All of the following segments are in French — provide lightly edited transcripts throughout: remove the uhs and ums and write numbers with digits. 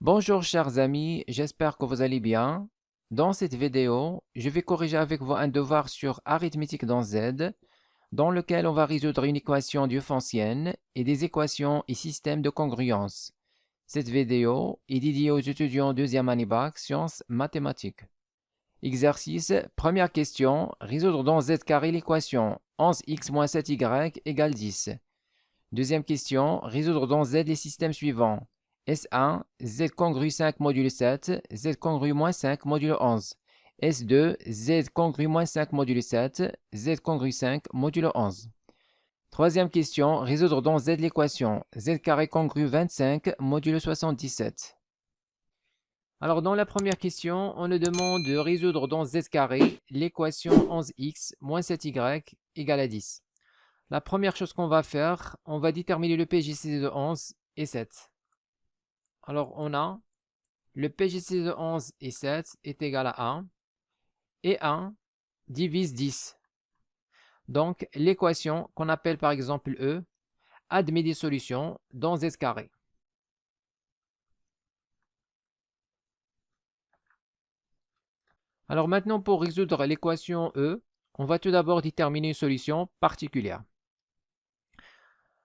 Bonjour chers amis, j'espère que vous allez bien. Dans cette vidéo, je vais corriger avec vous un devoir sur arithmétique dans Z, dans lequel on va résoudre une équation différéntielle et des équations et systèmes de congruence. Cette vidéo est dédiée aux étudiants deuxième année bac sciences mathématiques. Exercice, première question, résoudre dans Z carré l'équation 11x moins 7y égale 10. Deuxième question, résoudre dans Z les systèmes suivants. S1, Z congru 5 modulo 7, Z congru moins 5 modulo 11. S2, Z congru moins 5 modulo 7, Z congru 5 modulo 11. Troisième question, résoudre dans Z l'équation Z carré congru 25 modulo 77. Alors dans la première question, on nous demande de résoudre dans Z carré l'équation 11x moins 7y égale à 10. La première chose qu'on va faire, on va déterminer le PJC de 11 et 7. Alors, on a le PJC de 11 et 7 est égal à 1. Et 1 divise 10. Donc, l'équation qu'on appelle par exemple E admet des solutions dans Z carré. Alors maintenant, pour résoudre l'équation E, on va tout d'abord déterminer une solution particulière.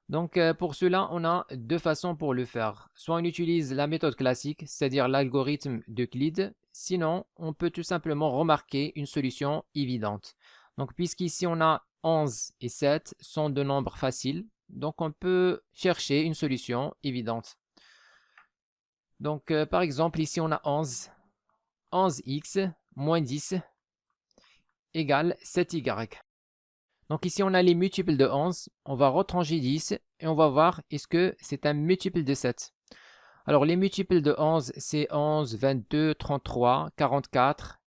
Donc, pour cela, on a deux façons pour le faire. Soit on utilise la méthode classique, c'est-à-dire l'algorithme d'Euclide. Sinon, on peut tout simplement remarquer une solution évidente. Donc, puisqu'ici, on a 11 et 7 sont deux nombres faciles, donc on peut chercher une solution évidente. Donc, par exemple, ici, on a 11. 11x moins 10 égale 7y. Donc ici, on a les multiples de 11. On va retrancher 10 et on va voir est-ce que c'est un multiple de 7. Alors, les multiples de 11, c'est 11, 22, 33, 44,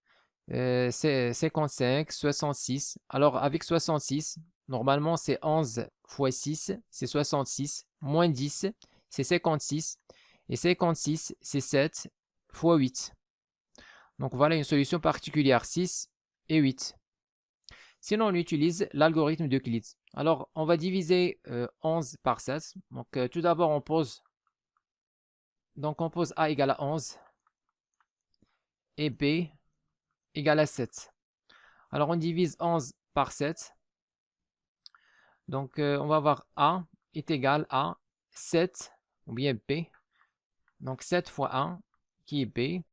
55, 66. Alors, avec 66, normalement, c'est 11 fois 6, c'est 66, moins 10, c'est 56. Et 56, c'est 7 fois 8. Donc, voilà une solution particulière, 6 et 8. Sinon, on utilise l'algorithme d'Euclide. Alors, on va diviser 11 par 7. Donc, tout d'abord, on pose A égale à 11 et B égale à 7. Alors, on divise 11 par 7. Donc, on va avoir A est égal à 7, ou bien B. Donc, 7 fois 1, qui est B,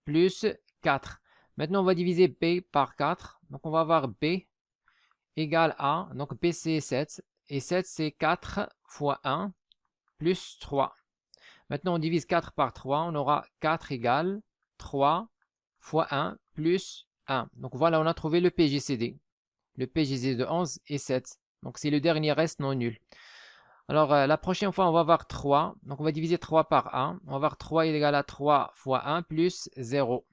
plus 4. Maintenant, on va diviser B par 4. Donc, on va avoir B égale à, donc B c'est 7, et 7 c'est 4 fois 1 plus 3. Maintenant on divise 4 par 3, on aura 4 égale 3 fois 1 plus 1. Donc voilà, on a trouvé le PJCD. Le PJCD de 11 et 7. Donc c'est le dernier reste non nul. Alors la prochaine fois on va avoir 3, donc on va diviser 3 par 1. On va avoir 3 égale à 3 fois 1 plus 0.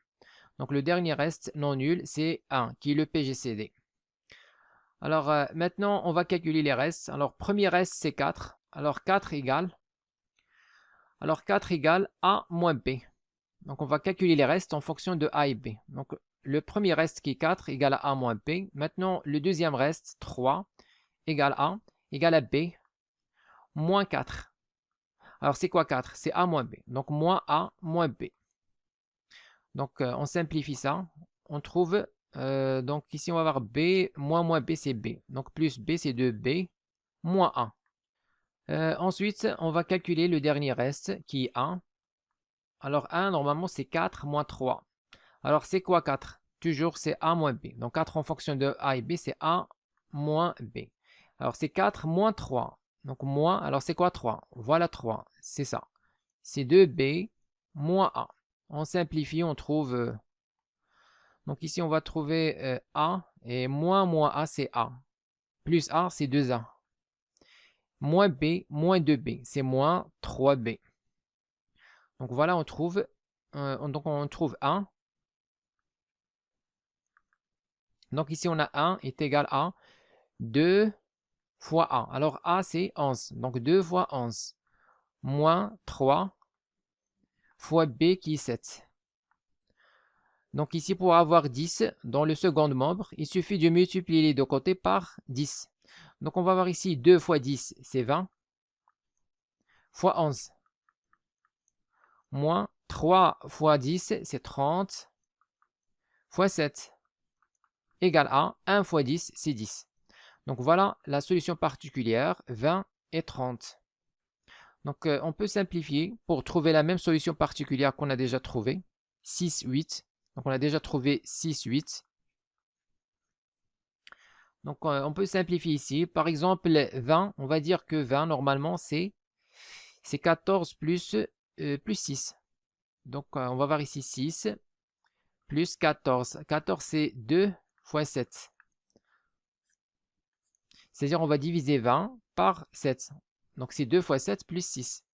Donc le dernier reste non nul c'est 1 qui est le PJCD. Alors maintenant, on va calculer les restes. Alors premier reste, c'est 4. Alors 4 égale A moins B. Donc on va calculer les restes en fonction de A et B. Donc le premier reste qui est 4 égale à A moins B. Maintenant, le deuxième reste, 3, égale à B moins 4. Alors c'est quoi 4? C'est A moins B. Donc moins A moins B. Donc on simplifie ça. On trouve, donc ici on va avoir B, moins B c'est B. Donc plus B c'est 2B, moins 1. Ensuite, on va calculer le dernier reste qui est 1. Alors 1, normalement c'est 4 moins 3. Alors c'est quoi 4? Toujours c'est A moins B. Donc 4 en fonction de A et B, c'est A moins B. Alors c'est 4 moins 3. Donc moins, alors c'est quoi 3? Voilà 3, c'est ça. C'est 2B moins A. On simplifie, on trouve... donc ici on va trouver A et moins A c'est A. Plus A c'est 2A. Moins B, moins 2B, c'est moins 3B. Donc voilà, on trouve 1. Donc ici, on a 1 est égal à 2 fois A. Alors A, c'est 11. Donc 2 fois 11. Moins 3 fois B qui est 7. Donc ici, pour avoir 10 dans le second membre, il suffit de multiplier les deux côtés par 10. Donc on va voir ici 2 fois 10, c'est 20. Fois 11. moins 3 fois 10, c'est 30, fois 7, égale à 1 fois 10, c'est 10. Donc voilà la solution particulière, 20 et 30. Donc on peut simplifier pour trouver la même solution particulière qu'on a déjà trouvée, 6, 8. Donc on a déjà trouvé 6, 8. Donc on peut simplifier ici. Par exemple, 20, on va dire que 20, normalement, c'est 14 plus 6. Donc on va voir ici 6 plus 14. 14, c'est 2 fois 7. C'est-à-dire on va diviser 20 par 7. Donc c'est 2 fois 7 plus 6.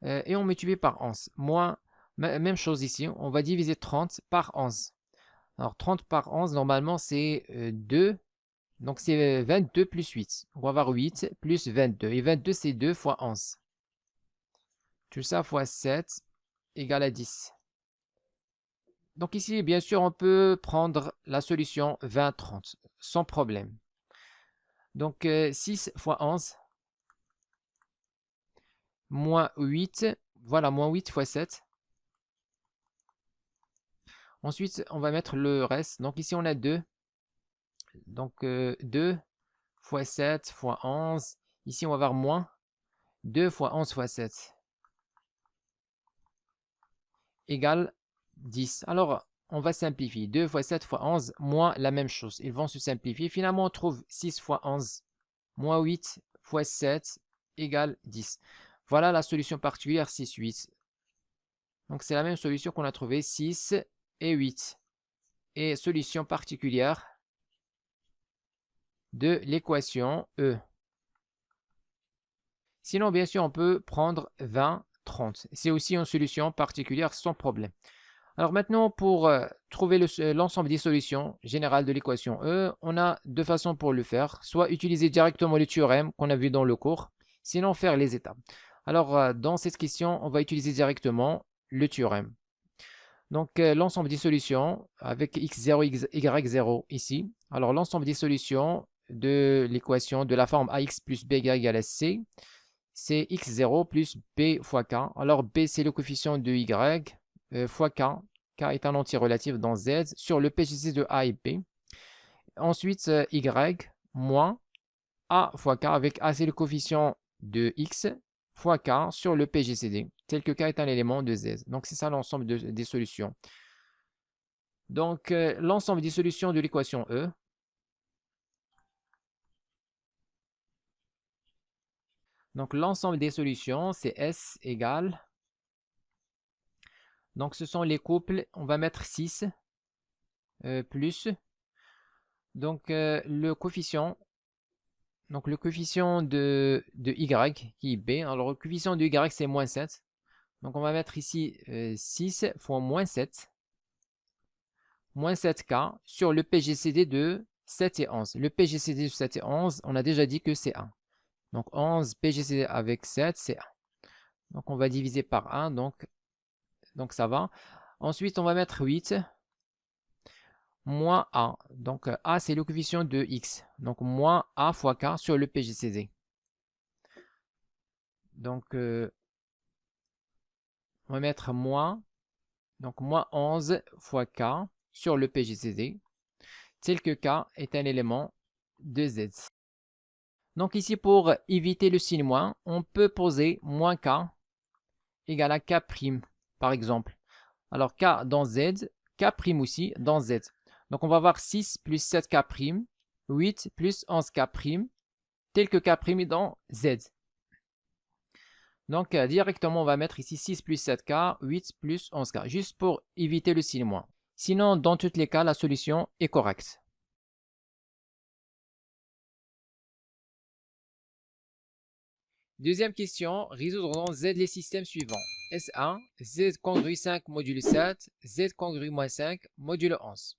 Et on multiplie par 11. Moins, même chose ici, on va diviser 30 par 11. Alors 30 par 11, normalement, c'est 2. Donc c'est 22 plus 8. On va avoir 8 plus 22. Et 22, c'est 2 fois 11. Tout ça fois 7 égale à 10. Donc ici, bien sûr, on peut prendre la solution 20, 30, sans problème. Donc 6 fois 11, moins 8. Voilà, moins 8 fois 7. Ensuite, on va mettre le reste. Donc ici, on a 2. Donc 2 fois 7 fois 11. Ici, on va avoir moins 2 fois 11 fois 7 égale 10. Alors, on va simplifier. 2 fois 7 fois 11 moins la même chose. Ils vont se simplifier. Finalement, on trouve 6 fois 11 moins 8 fois 7 égale 10. Voilà la solution particulière 6, 8. Donc, c'est la même solution qu'on a trouvée 6 et 8. Et solution particulière de l'équation E. Sinon, bien sûr, on peut prendre 20, 30. C'est aussi une solution particulière sans problème. Alors maintenant, pour trouver l'ensemble des solutions générales de l'équation E, on a deux façons pour le faire. Soit utiliser directement le théorème qu'on a vu dans le cours, sinon faire les étapes. Alors, dans cette question, on va utiliser directement le théorème. Donc, l'ensemble des solutions avec x0, y0 ici. Alors, l'ensemble des solutions de l'équation de la forme ax plus b égale à c, c'est x0 plus b fois k. Alors, b, c'est le coefficient de y fois k. K est un entier relatif dans Z sur le PGC de A et B. Ensuite, Y moins A fois K avec A, c'est le coefficient de X fois K sur le PGCD, tel que K est un élément de Z. Donc, c'est ça l'ensemble des solutions. Donc, l'ensemble des solutions de l'équation E. Donc, l'ensemble des solutions, c'est S égale. Donc, ce sont les couples. On va mettre 6 plus. Donc, le coefficient. Donc, le coefficient de y qui est b. Alors, le coefficient de y, c'est moins 7. Donc, on va mettre ici 6 fois moins 7. Moins 7k sur le PGCD de 7 et 11. Le PGCD de 7 et 11, on a déjà dit que c'est 1. Donc, 11 PGCD avec 7, c'est 1. Donc, on va diviser par 1. Donc ça va. Ensuite, on va mettre 8 moins a. Donc, a, c'est le coefficient de x. Donc, moins a fois k sur le PGCD. Donc, on va mettre moins. Donc, moins 11 fois k sur le PGCD, tel que k est un élément de z. Donc, ici, pour éviter le signe moins, on peut poser moins k égale à k', par exemple. Alors, k dans z, k' aussi dans z. Donc, on va avoir 6 plus 7k', 8 plus 11k', tel que k' est dans z. Donc, directement, on va mettre ici 6 plus 7k, 8 plus 11k, juste pour éviter le signe moins. Sinon, dans tous les cas, la solution est correcte. Deuxième question, résoudre dans Z les systèmes suivants. S1, Z congru 5 modulo 7, Z congru moins 5 modulo 11.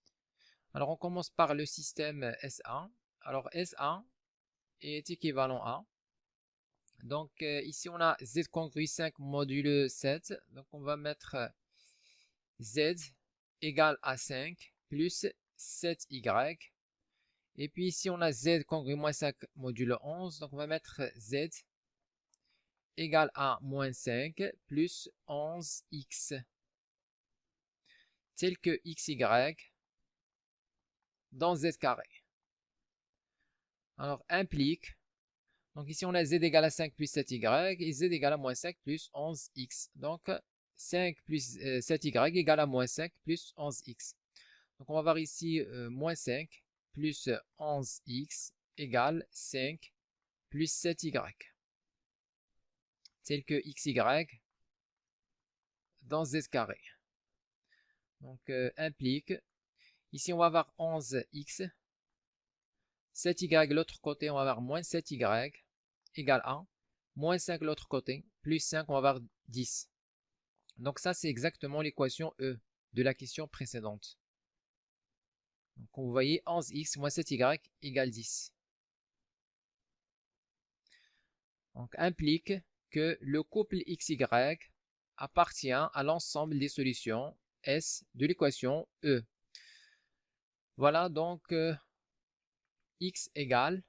Alors, on commence par le système S1. Alors, S1 est équivalent à. Donc, ici, on a Z congru 5 modulo 7. Donc, on va mettre Z égale à 5 plus 7Y. Et puis ici, on a Z congru moins 5 modulo 11. Donc, on va mettre Z égale à moins 5 plus 11x, tel que xy dans z carré. Alors, implique, donc ici on a z égale à 5 plus 7y et z égale à moins 5 plus 11x. Donc, 5 plus 7y égale à moins 5 plus 11x. Donc, on va voir ici moins 5 plus 11x égale 5 plus 7y, tel que xy dans z carré. Donc, implique, ici on va avoir 11x, 7y de l'autre côté, on va avoir moins 7y égale à moins 5 de l'autre côté, plus 5, on va avoir 10. Donc ça, c'est exactement l'équation E de la question précédente. Donc vous voyez 11x moins 7y égale 10. Donc implique que le couple xy appartient à l'ensemble des solutions S de l'équation E. Voilà donc x égale,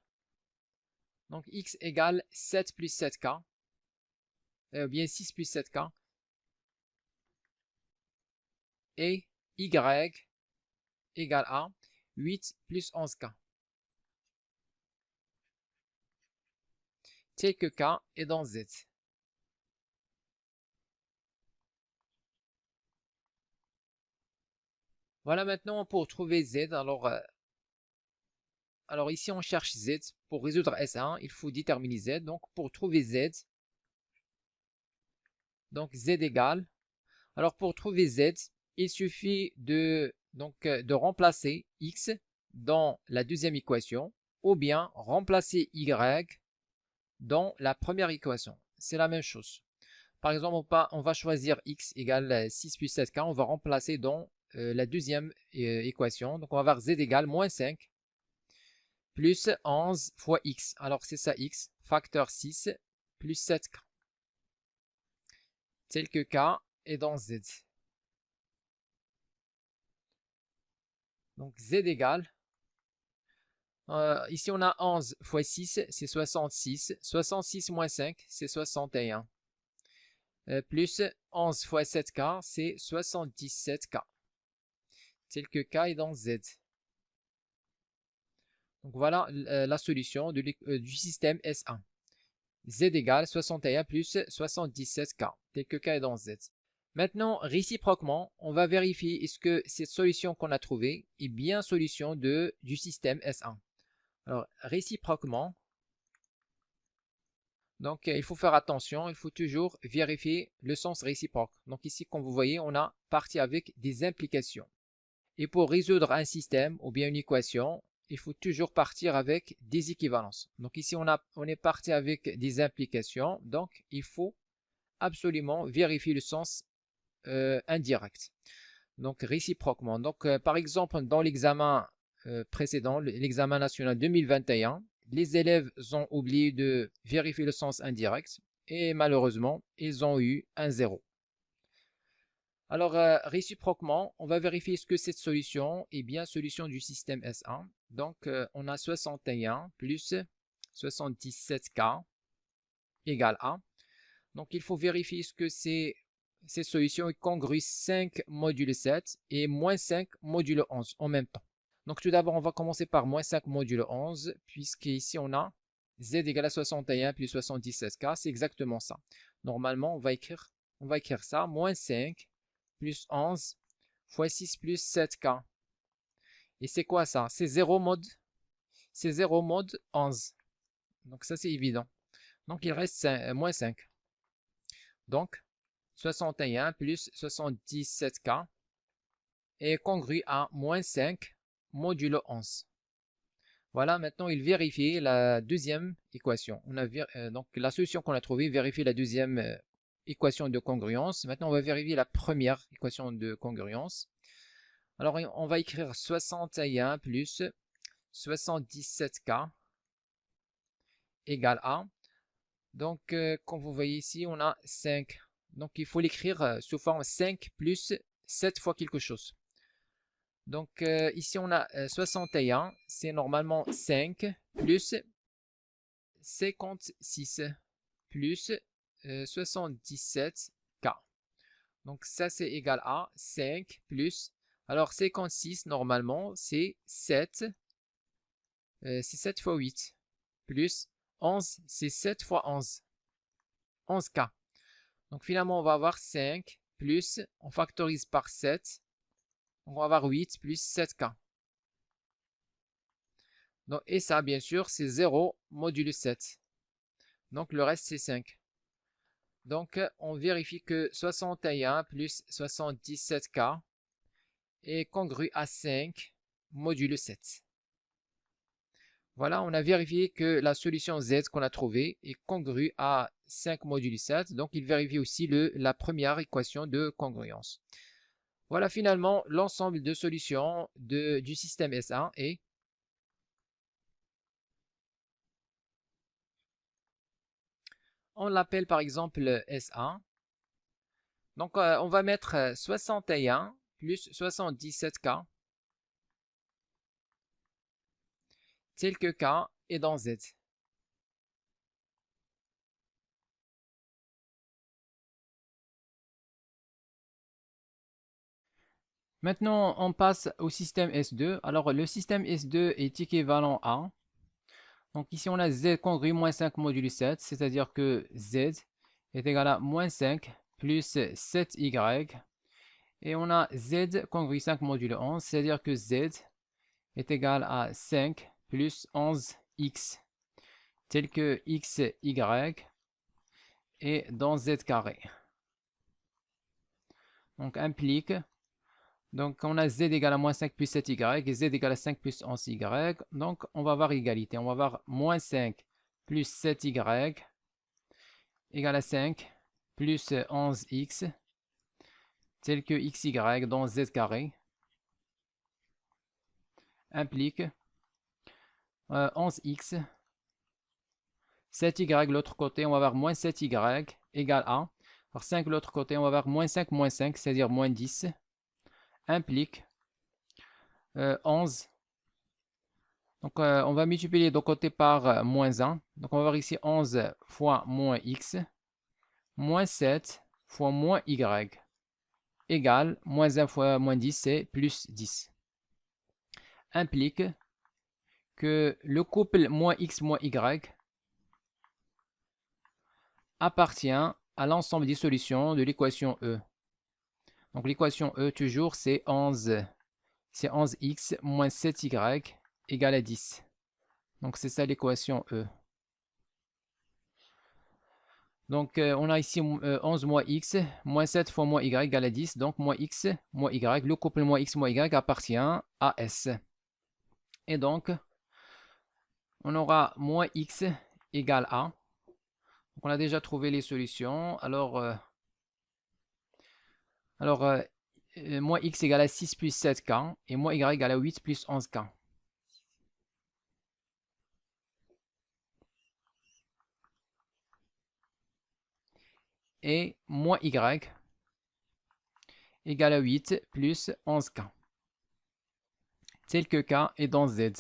donc x égale 7 plus 7k, ou bien 6 plus 7k, et y égale à 8 plus 11k, tel que k est dans z. Voilà maintenant pour trouver z. Alors ici on cherche z. Pour résoudre S1, il faut déterminer z. Donc pour trouver z, donc z égale. Alors pour trouver z, il suffit de remplacer x dans la deuxième équation ou bien remplacer y dans la première équation. C'est la même chose. Par exemple, on va choisir x égale 6 plus 7k. On va remplacer dans la deuxième équation. Donc on va avoir z égale moins 5 plus 11 fois x. Alors c'est ça x, facteur 6 plus 7k, tel que k est dans z. Donc z égale, ici on a 11 fois 6, c'est 66. 66 moins 5, c'est 61. Plus 11 fois 7k, c'est 77k, tel que k est dans z. Donc voilà la solution du système S1. Z égale 61 plus 77k, tel que k est dans z. Maintenant, réciproquement, on va vérifier est-ce que cette solution qu'on a trouvée est bien solution du système S1. Alors, réciproquement, donc il faut faire attention, il faut toujours vérifier le sens réciproque. Donc ici, comme vous voyez, on a parti avec des implications. Et pour résoudre un système ou bien une équation, il faut toujours partir avec des équivalences. Donc ici, on est parti avec des implications. Donc, il faut absolument vérifier le sens indirect. Donc, réciproquement. Donc, par exemple, dans l'examen précédent, l'examen national 2021, les élèves ont oublié de vérifier le sens indirect et malheureusement, ils ont eu un 0. Alors, réciproquement, on va vérifier ce que cette solution est bien solution du système S1. Donc, on a 61 plus 77k égale à. Donc, il faut vérifier ce que cette solution est congrue 5 modulo 7 et moins 5 modulo 11 en même temps. Donc, tout d'abord, on va commencer par moins 5 modulo 11, puisqu'ici, on a z égale à 61 plus 77k, c'est exactement ça. Normalement, on va écrire ça, moins 5 plus 11 fois 6 plus 7k. Et c'est quoi ça? C'est 0 mode 11. Donc ça, c'est évident. Donc il reste moins 5. Donc 61 plus 77k est congru à moins 5 modulo 11. Voilà, maintenant il vérifie la deuxième équation. Donc la solution qu'on a trouvée vérifie la deuxième équation de congruence. Maintenant, on va vérifier la première équation de congruence. Alors, on va écrire 61 plus 77k égale à. Donc, comme vous voyez ici, on a 5. Donc, il faut l'écrire sous forme 5 plus 7 fois quelque chose. Donc, ici, on a 61. C'est normalement 5 plus 56 plus 77K. Donc ça c'est égal à 5 plus, alors 56 normalement c'est 7, c'est 7 fois 8, plus 11 c'est 7 fois 11, 11K. Donc finalement on va avoir 5 plus, on factorise par 7, donc on va avoir 8 plus 7K. Donc, et ça bien sûr c'est 0 modulus 7, donc le reste c'est 5. Donc, on vérifie que 61 plus 77K est congru à 5 modulo 7. Voilà, on a vérifié que la solution Z qu'on a trouvée est congrue à 5 modulo 7. Donc, il vérifie aussi la première équation de congruence. Voilà finalement l'ensemble de solutions du système S1 et on l'appelle par exemple S1. Donc, on va mettre 61 plus 77K tel que K est dans Z. Maintenant, on passe au système S2. Alors, le système S2 est équivalent à... Donc ici, on a Z congru moins 5 modulo 7, c'est-à-dire que Z est égal à moins 5 plus 7Y. Et on a Z congru 5 modulo 11, c'est-à-dire que Z est égal à 5 plus 11X, tel que XY est dans Z carré. Donc implique... Donc, on a Z égale à moins 5 plus 7Y et Z égale à 5 plus 11Y. Donc, on va avoir égalité. On va avoir moins 5 plus 7Y égale à 5 plus 11X, tel que XY dans Z carré, implique 11X, 7Y de l'autre côté, on va avoir moins 7Y égale à, alors 5 de l'autre côté, on va avoir moins 5, c'est-à-dire moins 10, implique 11. Donc, on va multiplier de côté par moins 1. Donc, on va voir ici 11 fois moins x, moins 7 fois moins y, égale moins 1 fois moins 10, c'est plus 10. Implique que le couple moins x moins y appartient à l'ensemble des solutions de l'équation E. Donc, l'équation E, toujours, c'est 11x moins 7y égale à 10. Donc, c'est ça l'équation E. Donc, on a ici 11 moins x, moins 7 fois moins y égale à 10. Donc, moins x, moins y. Le couple moins x, moins y appartient à S. Et donc, on aura moins x égale à. Donc, on a déjà trouvé les solutions. Alors, moins x égale à 6 plus 7k. Et moins y égale à 8 plus 11k. Et moins y égale à 8 plus 11k, tel que k est dans Z.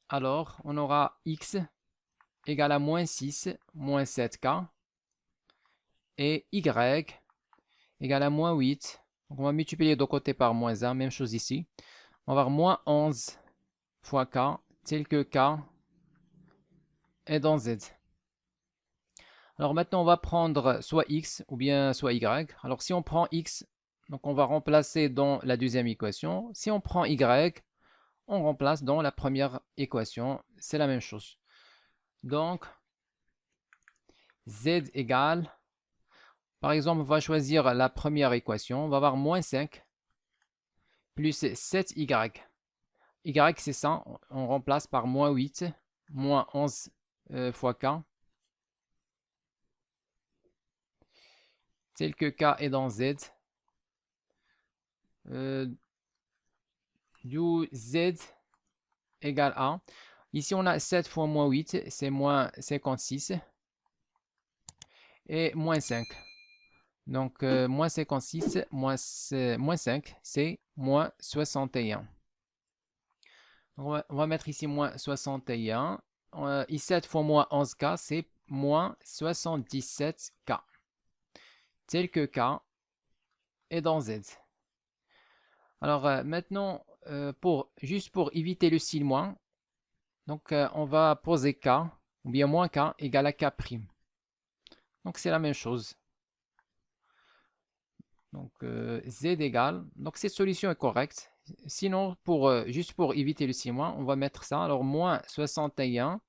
Alors, on aura x égale à moins 6, moins 7k, et y égale à moins 8. Donc, on va multiplier de côté par moins 1, même chose ici. On va avoir moins 11 fois k, tel que k est dans Z. Alors maintenant, on va prendre soit x ou bien soit y. Alors si on prend x, donc on va remplacer dans la deuxième équation. Si on prend y, on remplace dans la première équation. C'est la même chose. Donc, z égale, par exemple, on va choisir la première équation. On va avoir moins 5 plus 7y. Y, c'est ça. On remplace par moins 8, moins 11 fois k, tel que k est dans Z. Du Z égale à. Ici, on a 7 fois moins 8, c'est moins 56. Et moins 5. Donc, moins 56, moins 5, c'est moins 61. On va mettre ici moins 61. Ici, 7 fois moins 11k, c'est moins 77K, tel que K est dans Z. Alors maintenant, juste pour éviter le signe moins, donc on va poser K, ou bien moins K égale à K'. Donc c'est la même chose. Donc Z égale, donc cette solution est correcte. Sinon, juste pour éviter le signe moins, on va mettre ça. Alors moins 61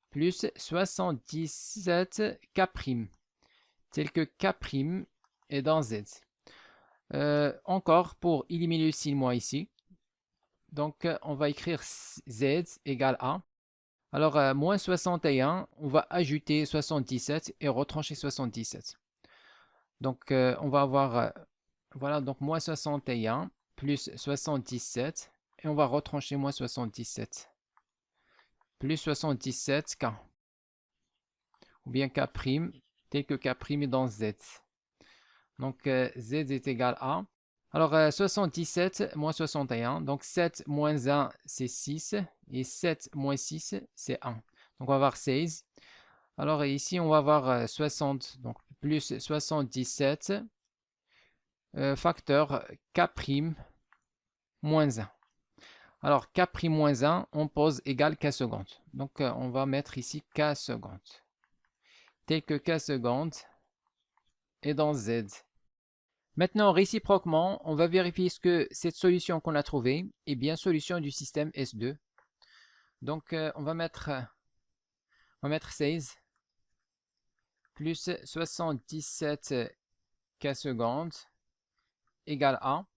plus 77K', tel que K' est dans Z. Encore pour éliminer le signe moins ici. Donc on va écrire Z égale A. Alors moins 61, on va ajouter 77 et retrancher 77. Donc on va avoir, voilà, donc moins 61 plus 77, et on va retrancher moins 77, plus 77K, ou bien K', tel que K' est dans Z. Donc Z est égal à, alors 77 moins 61, donc 7 moins 1 c'est 6, et 7 moins 6 c'est 1. Donc on va avoir 16. Alors ici on va avoir 60, donc plus 77, facteur K' moins 1. Alors K' moins 1, on pose égal K secondes. Donc on va mettre ici K secondes, tel que K secondes est dans Z. Maintenant, réciproquement, on va vérifier ce que cette solution qu'on a trouvée est bien solution du système S2. Donc, on va mettre 16 plus 77 K secondes égale A.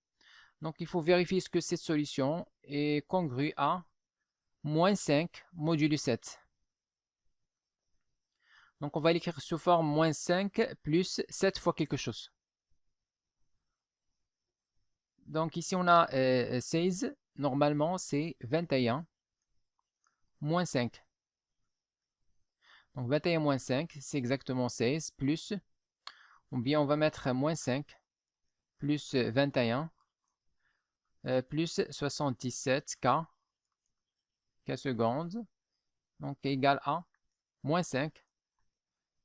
Donc, il faut vérifier ce que cette solution est congrue à moins 5 modulo 7. Donc, on va l'écrire sous forme moins 5 plus 7 fois quelque chose. Donc ici on a 16, normalement c'est 21 moins 5. Donc 21 moins 5, c'est exactement 16, plus, ou bien on va mettre moins 5, plus 21, plus 77K, K secondes, donc égal à moins 5,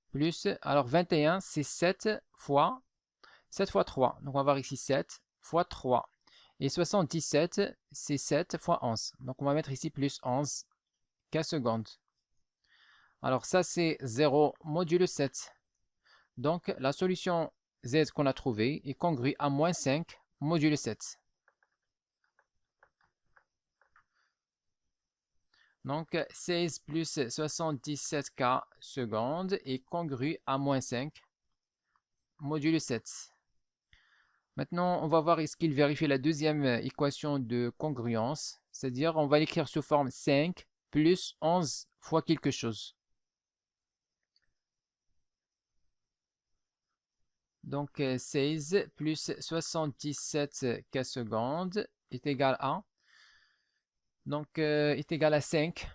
plus, alors 21 c'est 7 fois 3, donc on va voir ici 7 fois 3. Et 77, c'est 7 fois 11. Donc on va mettre ici plus 11 K secondes. Alors ça c'est 0 modulo 7. Donc la solution Z qu'on a trouvée est congrue à moins 5 modulo 7. Donc 16 plus 77K secondes est congrue à moins 5 modulo 7. Maintenant, on va voir est-ce qu'il vérifie la deuxième équation de congruence. C'est-à-dire, on va l'écrire sous forme 5 plus 11 fois quelque chose. Donc, 16 plus 77 K secondes est égal à, donc, est égal à 5.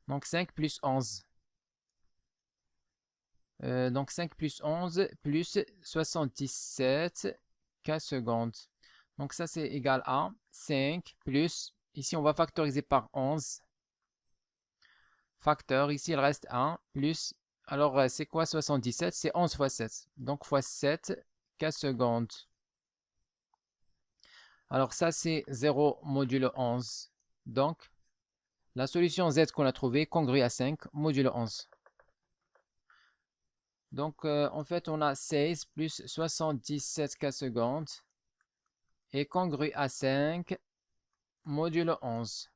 Donc, 5 plus 11. Donc 5 plus 11 plus 77 K secondes. Donc ça c'est égal à 5 plus, ici on va factoriser par 11. Facteur, ici il reste 1 plus, alors c'est quoi 77? C'est 11 fois 7. Donc fois 7 K secondes. Alors ça c'est 0 modulo 11. Donc la solution Z qu'on a trouvée congrue à 5 modulo 11. Donc, en fait, on a 16 plus 77 K secondes est congru à 5 modulo 11.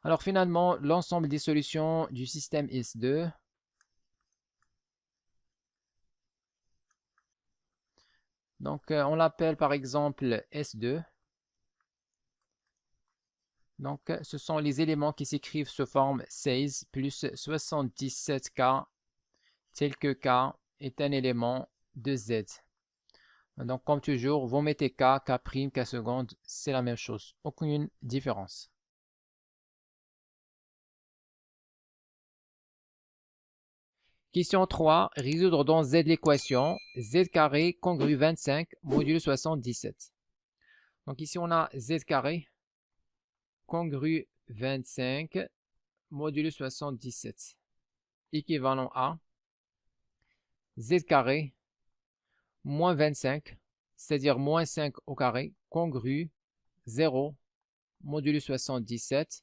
Alors, finalement, l'ensemble des solutions du système S2 donc, on l'appelle par exemple S2. Donc, ce sont les éléments qui s'écrivent sous forme 16 plus 77K, tel que K est un élément de Z. Donc, comme toujours, vous mettez K, K', K seconde, c'est la même chose. Aucune différence. Question 3. Résoudre dans Z l'équation Z carré congrue 25 modulo 77. Donc ici, on a Z carré congrue 25 modulus 77 équivalent à z carré moins 25, c'est-à-dire moins 5 au carré, congru 0 modulus 77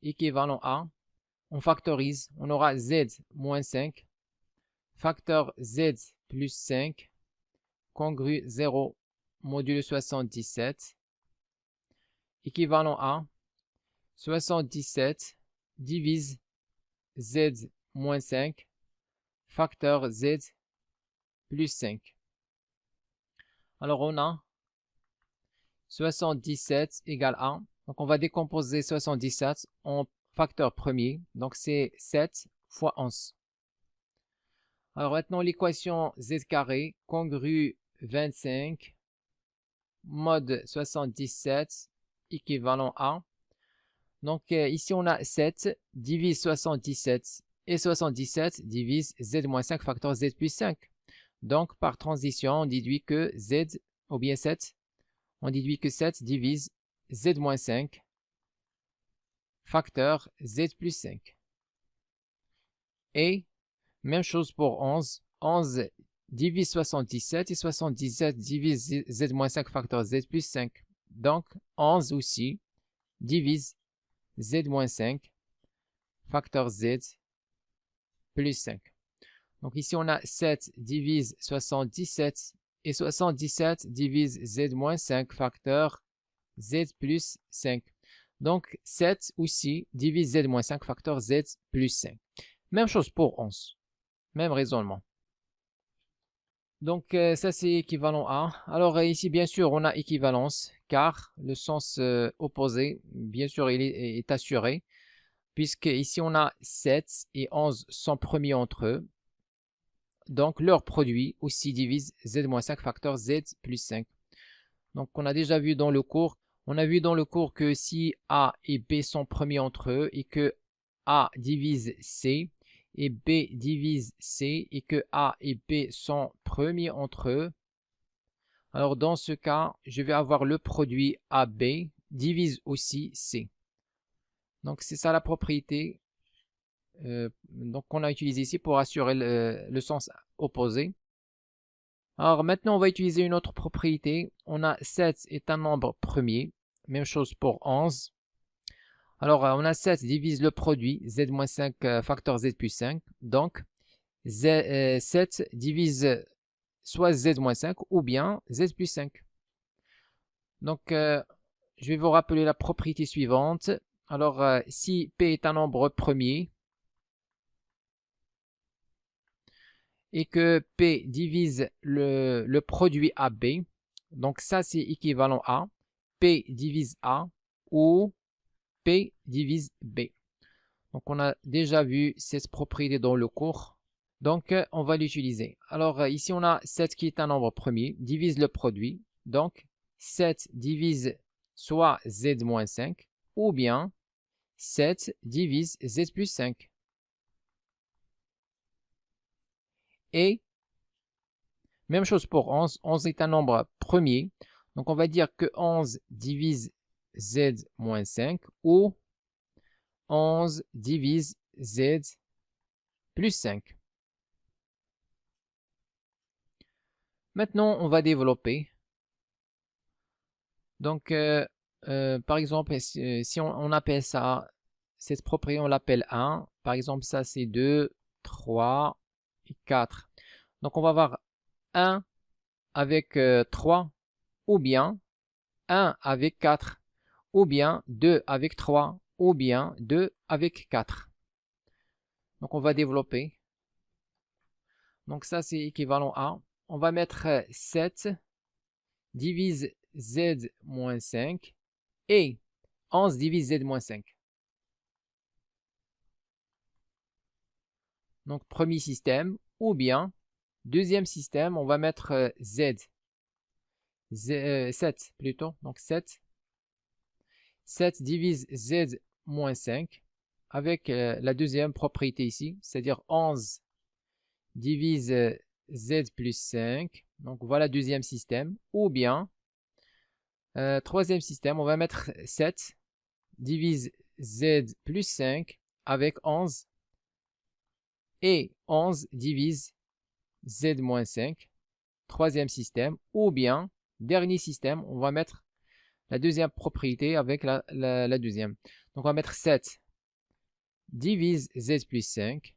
équivalent à, on factorise, on aura z moins 5, facteur z plus 5, congru 0 modulus 77 équivalent à 77 divise z moins 5, facteur z plus 5. Alors on a 77 égale 1. Donc on va décomposer 77 en facteur premier. Donc c'est 7 fois 11. Alors maintenant l'équation z carré congrue 25 mode 77 équivalent à. Donc ici on a 7 divise 77 et 77 divise z-5 facteur z plus 5. Donc par transition on déduit que z ou bien 7, on déduit que 7 divise z-5 facteur z plus 5. Et même chose pour 11, 11 divise 77 et 77 divise z-5 facteur z plus 5. Donc 11 aussi divise z-5 facteur z plus 5. Donc ici on a 7 divise 77 et 77 divise z-5 facteur z plus 5. Donc 7 aussi divise z-5 facteur z plus 5. Même chose pour 11. Même raisonnement. Donc ça c'est équivalent à. Alors ici bien sûr on a équivalence car le sens opposé bien sûr il est assuré puisque ici on a 7 et 11 sont premiers entre eux. Donc leur produit aussi divise z-5 facteur z plus 5. Donc on a déjà vu dans le cours, que si A et B sont premiers entre eux et que A divise C et B divise C et que A et B sont premiers entre eux, alors dans ce cas, je vais avoir le produit AB divise aussi C. Donc c'est ça la propriété donc qu'on a utilisé ici pour assurer le sens opposé. Alors maintenant on va utiliser une autre propriété. On a 7 est un nombre premier. Même chose pour 11. Alors on a 7 divise le produit z-5 facteur z plus 5. Donc 7 divise soit z-5 ou bien z plus 5. Donc je vais vous rappeler la propriété suivante. Alors si P est un nombre premier et que P divise le produit AB, donc ça c'est équivalent à P divise A ou P divise B. Donc on a déjà vu cette propriété dans le cours. Donc on va l'utiliser. Alors ici on a 7 qui est un nombre premier, divise le produit. Donc 7 divise soit z-5 ou bien 7 divise z plus 5. Et même chose pour 11. 11 est un nombre premier. Donc on va dire que 11 divise z-5 ou 11 divise z plus 5. Maintenant, on va développer. Donc, par exemple, si on appelle ça, cette propriété, on l'appelle 1. Par exemple, ça c'est 2, 3 et 4. Donc, on va avoir 1 avec 3 ou bien 1 avec 4 ou bien 2 avec 3 ou bien 2 avec 4. Donc, on va développer. Donc, ça c'est équivalent à, on va mettre 7 divise z-5 et 11 divise z-5. Donc premier système, ou bien deuxième système, on va mettre 7 plutôt, donc 7 divise z-5 avec la deuxième propriété ici, c'est-à-dire 11 divise z plus 5. Donc voilà deuxième système, ou bien troisième système, on va mettre 7 divise z plus 5 avec 11 et 11 divise z-5, troisième système, ou bien, dernier système, on va mettre la deuxième propriété avec la deuxième. Donc on va mettre 7 divise z plus 5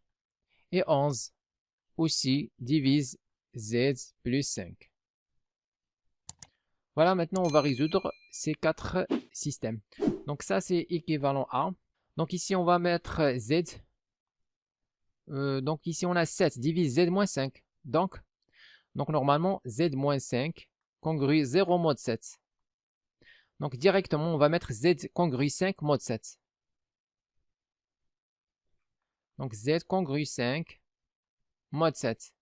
et 11 aussi divise z plus 5. Voilà, maintenant on va résoudre ces quatre systèmes. Donc ça c'est équivalent à. Donc ici on va mettre z. Donc ici on a 7 divise z moins 5. Donc normalement z moins 5 congrue 0 mod 7. Donc directement on va mettre z congrue 5 mod 7. Donc z congrue 5 mod 7.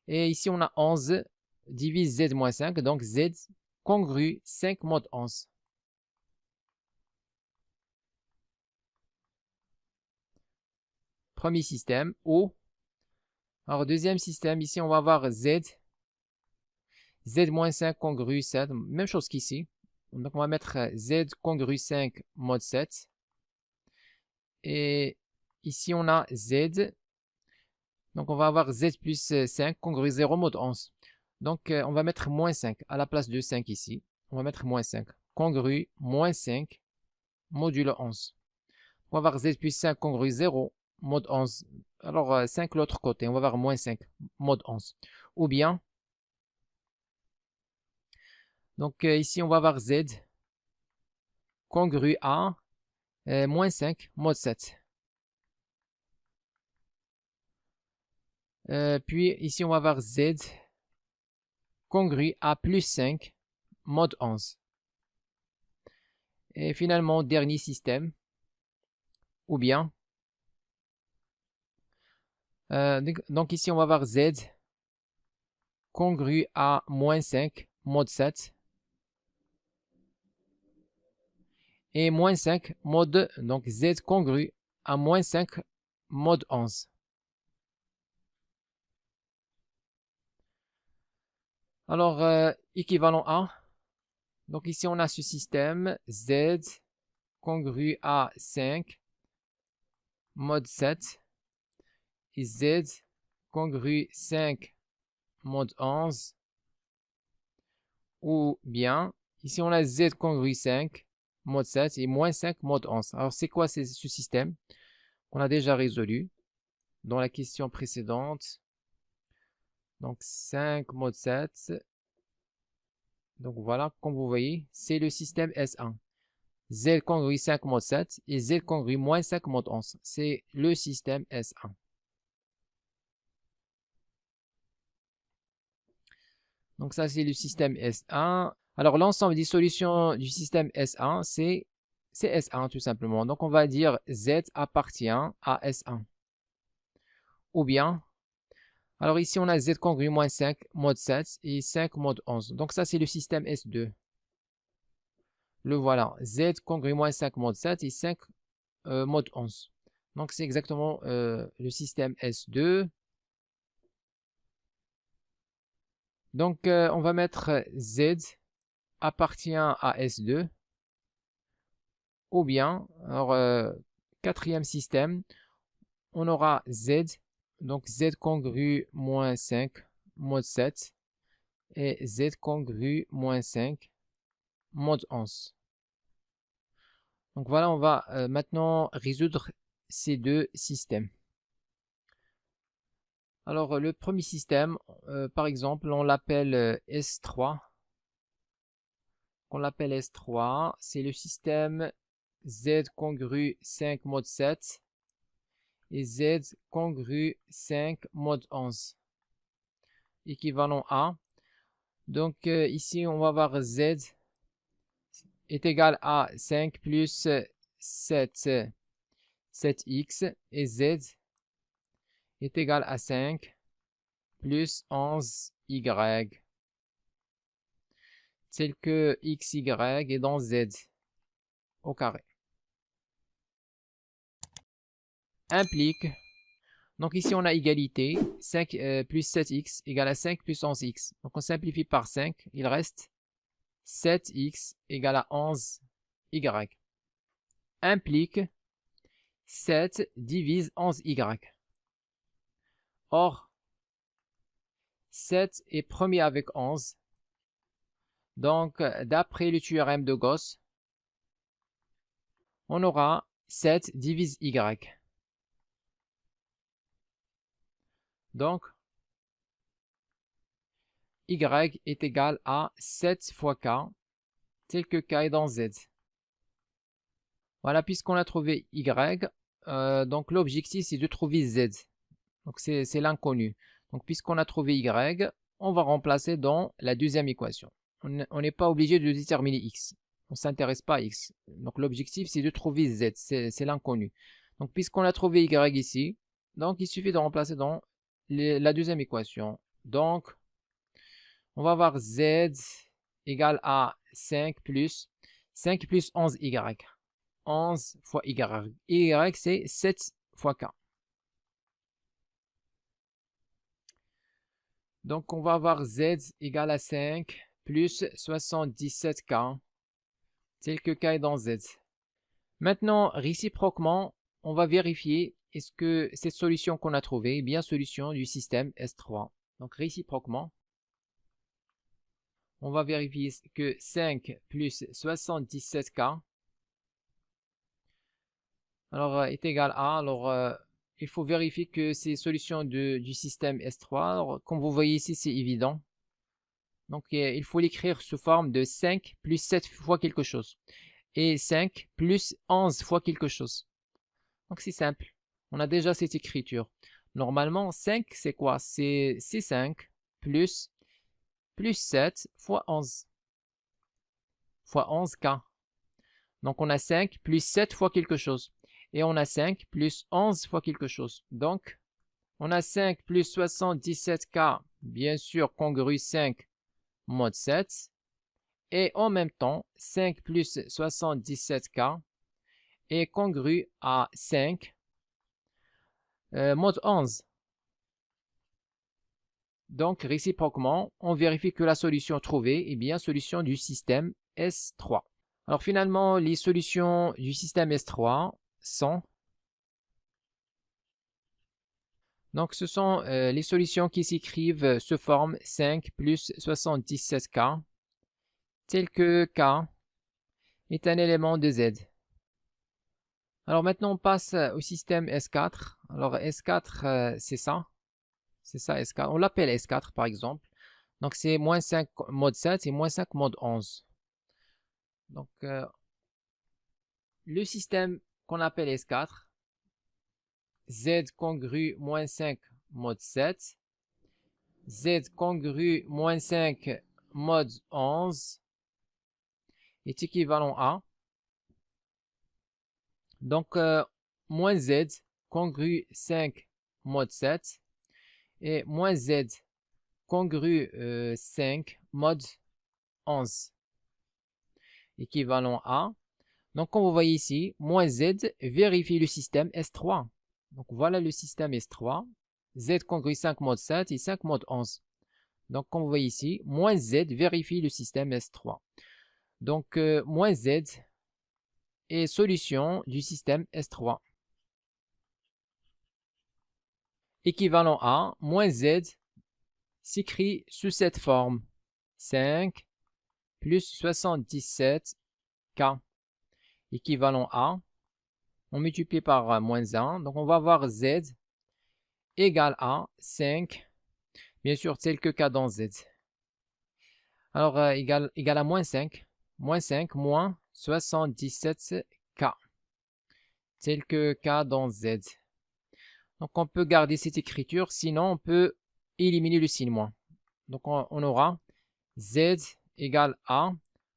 Et ici on a 11 divise z moins 5. Donc z congrue 5 mod 11. Premier système, ou. Alors deuxième système, ici on va avoir z. Z-5 congrue 7, même chose qu'ici. Donc on va mettre z congrue 5 mod 7. Et ici on a z. Donc on va avoir z plus 5 congrue 0 mod 11. Donc on va mettre moins 5 à la place de 5 ici. On va mettre moins 5. Congrue moins 5 modulo 11. On va avoir z plus 5 congrue 0 mod 11. Alors 5 l'autre côté. On va avoir moins 5 mod 11. Ou bien, donc ici on va avoir z congrue à moins 5 mod 7. Puis ici on va avoir z congrue à plus 5 mod 11. Et finalement dernier système, ou bien, donc ici on va avoir z congrue à moins 5 mod 7 et moins 5 mod, donc z congrue à moins 5 mod 11. Alors équivalent à, donc ici on a ce système z congrue à 5 mod 7 et z congrue 5 mod 11, ou bien ici on a z congrue 5 mod 7 et moins 5 mod 11. Alors c'est quoi ce système qu'on a déjà résolu dans la question précédente? Donc 5 mod 7. Donc voilà, comme vous voyez, c'est le système S1. Z congrue 5 mod 7 et Z congrue moins 5 mod 11. C'est le système S1. Donc ça, c'est le système S1. Alors l'ensemble des solutions du système S1, c'est S1 tout simplement. Donc on va dire Z appartient à S1. Ou bien, alors ici on a Z congrue moins 5 mod 7 et 5 mod 11. Donc ça, c'est le système S2. Le voilà, Z congrue moins 5 mod 7 et 5 mod 11. Donc c'est exactement le système S2. Donc on va mettre Z appartient à S2. Ou bien, alors quatrième système, on aura Z. Donc Z congrue moins 5 mod 7 et Z congrue moins 5 mod 11. Donc voilà, on va maintenant résoudre ces deux systèmes. Alors le premier système, par exemple, on l'appelle S3. On l'appelle S3, c'est le système Z congrue 5 mod 7 et Z congrue 5 mod 11. Équivalent à. Donc ici, on va avoir Z est égal à 5 plus 7x et Z est égal à 5 plus 11y, tel que xy est dans Z au carré. Implique, donc ici on a égalité, 5 plus 7x égale à 5 plus 11x. Donc on simplifie par 5, il reste 7x égale à 11y. Implique, 7 divise 11y. Or, 7 est premier avec 11. Donc, d'après le théorème de Gauss, on aura 7 divise y. Donc, y est égal à 7 fois k, tel que k est dans z. Voilà, puisqu'on a trouvé y, donc l'objectif c'est de trouver z. Donc c'est l'inconnu. Donc puisqu'on a trouvé y, on va remplacer dans la deuxième équation. On n'est pas obligé de déterminer x. On ne s'intéresse pas à x. Donc l'objectif c'est de trouver z, c'est l'inconnu. Donc puisqu'on a trouvé y ici, donc il suffit de remplacer dans la deuxième équation. Donc on va avoir z égale à 5 plus 11y. 11 fois y. Y, c'est 7 fois k. Donc, on va avoir z égale à 5 plus 77k, tel que k est dans z. Maintenant, réciproquement, on va vérifier est-ce que cette solution qu'on a trouvée est bien solution du système S3. Donc, réciproquement, on va vérifier que 5 plus 77k alors, est égal à, alors il faut vérifier que c'est solution du système S3. Alors, comme vous voyez ici, c'est évident. Donc, il faut l'écrire sous forme de 5 plus 7 fois quelque chose. Et 5 plus 11 fois quelque chose. Donc, c'est simple. On a déjà cette écriture. Normalement, 5, c'est quoi? C'est 5 plus 7 fois 11. Fois 11k. Donc, on a 5 plus 7 fois quelque chose. Et on a 5 plus 11 fois quelque chose. Donc, on a 5 plus 77k, bien sûr, congru 5 mod 7. Et en même temps, 5 plus 77k est congru à 5 mod 11. Donc, réciproquement, on vérifie que la solution trouvée est bien solution du système S3. Alors, finalement, les solutions du système S3 sont... Donc, ce sont les solutions qui s'écrivent sous forme 5 plus 77k, tel que k est un élément de z. Alors, maintenant, on passe au système S4. Alors, S4, c'est ça. C'est ça, S4. On l'appelle S4, par exemple. Donc, c'est moins 5 mod 7 et moins 5 mod 11. Donc, le système qu'on appelle S4, Z congru moins 5 mod 7, Z congru moins 5 mod 11 est équivalent à, donc, moins Z congru 5 mod 7 et moins Z congru 5 mod 11 équivalent à, donc comme vous voyez ici, moins Z vérifie le système S3. Donc voilà le système S3, Z congru 5 mod 7 et 5 mod 11. Donc comme vous voyez ici, moins Z vérifie le système S3. Donc moins Z est solution du système S3. Équivalent à, moins Z s'écrit sous cette forme, 5 plus 77k, équivalent à, on multiplie par moins 1, donc on va avoir Z égale à 5, bien sûr tel que k dans Z. Alors égal à moins 5 moins 77k, tel que k dans Z. Donc on peut garder cette écriture, sinon on peut éliminer le signe moins. Donc on aura Z égale à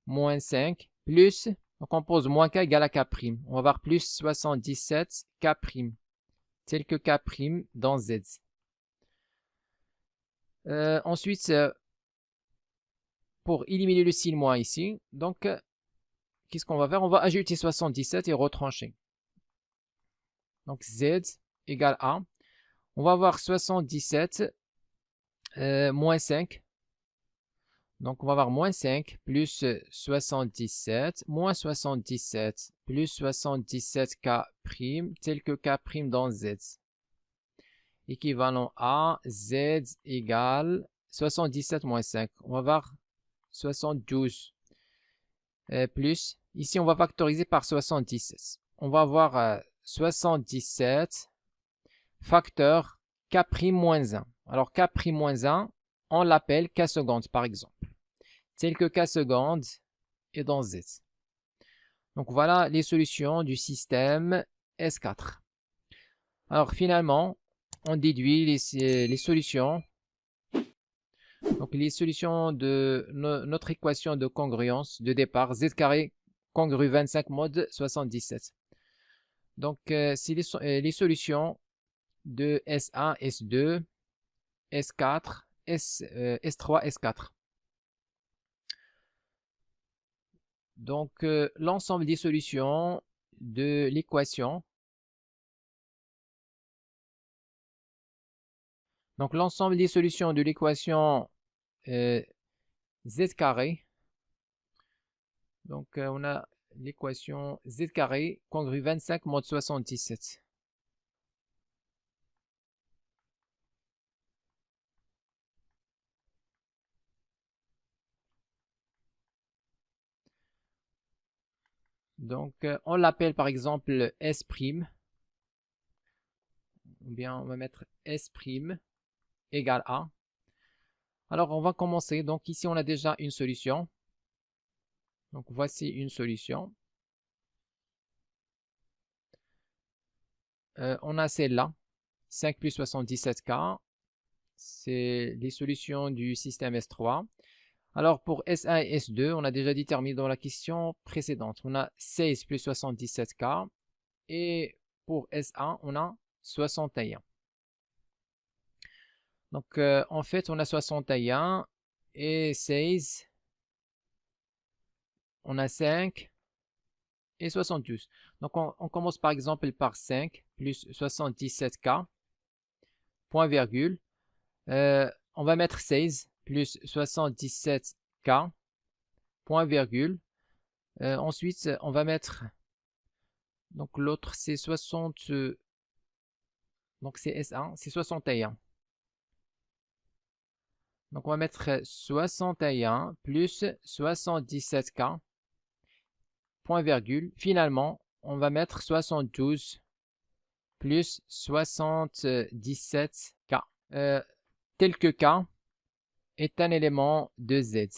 moins 5 plus, donc on pose moins k égale à k'. On va avoir plus 77 k', tel que k' dans Z. Ensuite, pour éliminer le signe moins ici, donc qu'est-ce qu'on va faire? On va ajouter 77 et retrancher. Donc Z égale à, on va avoir 77 moins 5. Donc on va avoir moins 5 plus 77, moins 77 plus 77K' tel que K' dans Z. Équivalent à Z égale 77 moins 5. On va voir 72 plus. Ici, on va factoriser par 77. On va avoir 77 facteur K' moins 1. Alors, K' moins 1, on l'appelle K seconde, par exemple. Tel que K seconde est dans Z. Donc, voilà les solutions du système S4. Alors, finalement, on déduit les solutions. Donc, les solutions de notre équation de congruence de départ, Z carré congru 25 mode 77. Donc, c'est les solutions de S1, S2, S4, S3, S4. Donc, l'ensemble des solutions de l'équation. Donc, l'ensemble des solutions de l'équation Z carré. Donc, on a l'équation Z carré congru 25 mode 77. Donc, on l'appelle par exemple S', ou bien on va mettre S' égale A. Alors, on va commencer. Donc, ici, on a déjà une solution. Donc, voici une solution. On a celle-là, 5 plus 77K. C'est les solutions du système S3. Alors, pour S1 et S2, on a déjà déterminé dans la question précédente. On a 16 plus 77K. Et pour S1, on a 61. Donc, en fait, on a 61 et 16. On a 5 et 72. Donc, on commence par exemple par 5 plus 77K, point virgule. On va mettre 16 plus 77K, point virgule. Ensuite, on va mettre, donc l'autre c'est 60, donc c'est S1, c'est 61. Donc on va mettre 61 plus 77K, point virgule. Finalement, on va mettre 72 plus 77K, tel que K est un élément de Z.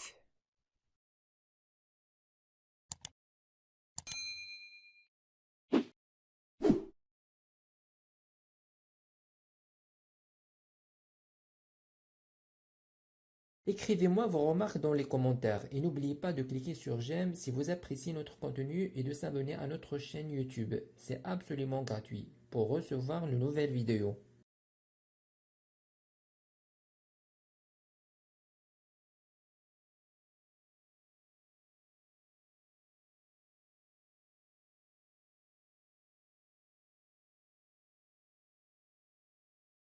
Écrivez-moi vos remarques dans les commentaires et n'oubliez pas de cliquer sur j'aime si vous appréciez notre contenu et de s'abonner à notre chaîne YouTube. C'est absolument gratuit pour recevoir de nouvelles vidéos.